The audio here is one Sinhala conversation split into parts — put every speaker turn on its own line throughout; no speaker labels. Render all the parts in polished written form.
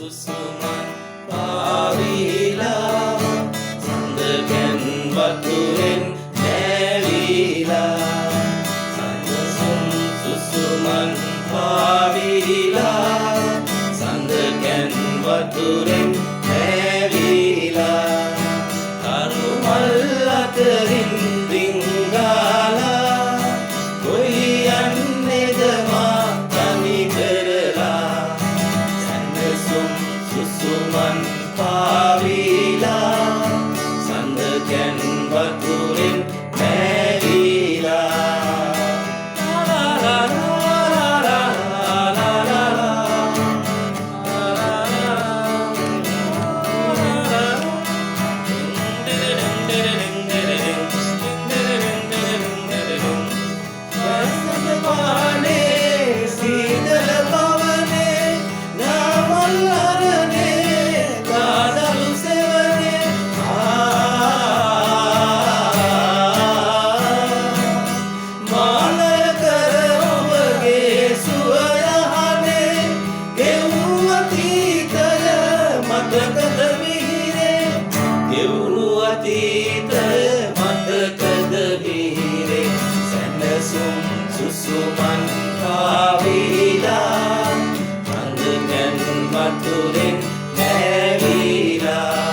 සුසුමන් පාවිලා සඳකැන් වතුරෙන් නැවිලා සඳසුම් සුසුමන් පාවිලා සඳකැන් වතුරෙන් නැවිලා කරුමල් අතරින් රිංගාලා කොයි යන්නේද මා තනි කරලා සඳසුම් සුසුමන් පාවිලා සඳකැන් වතුරෙන් නැවිලා සැනසුම් සුසුමන් පාවිලා සඳකැන් වතුරෙන් නැවිලා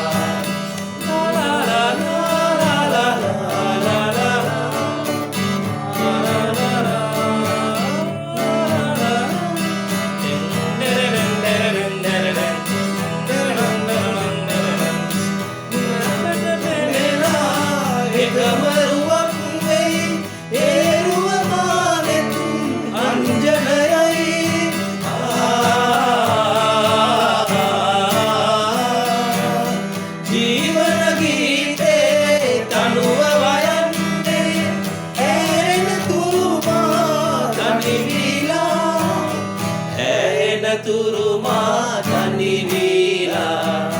තුරුමා තනිවිලා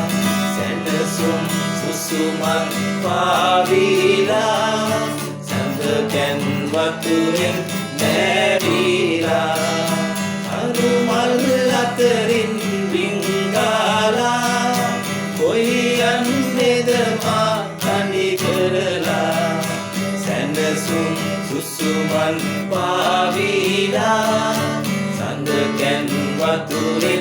සැනසුම් සුසුමන් පාවිලා සඳකැන් වතුරෙන් නැවිලා කරුමල් අතරින් රිංගාලා කොයි යන්නේද මා තනි කරලා සැනසුම් සුසුමන් පාවිලා සඳකැන් වතුරෙන්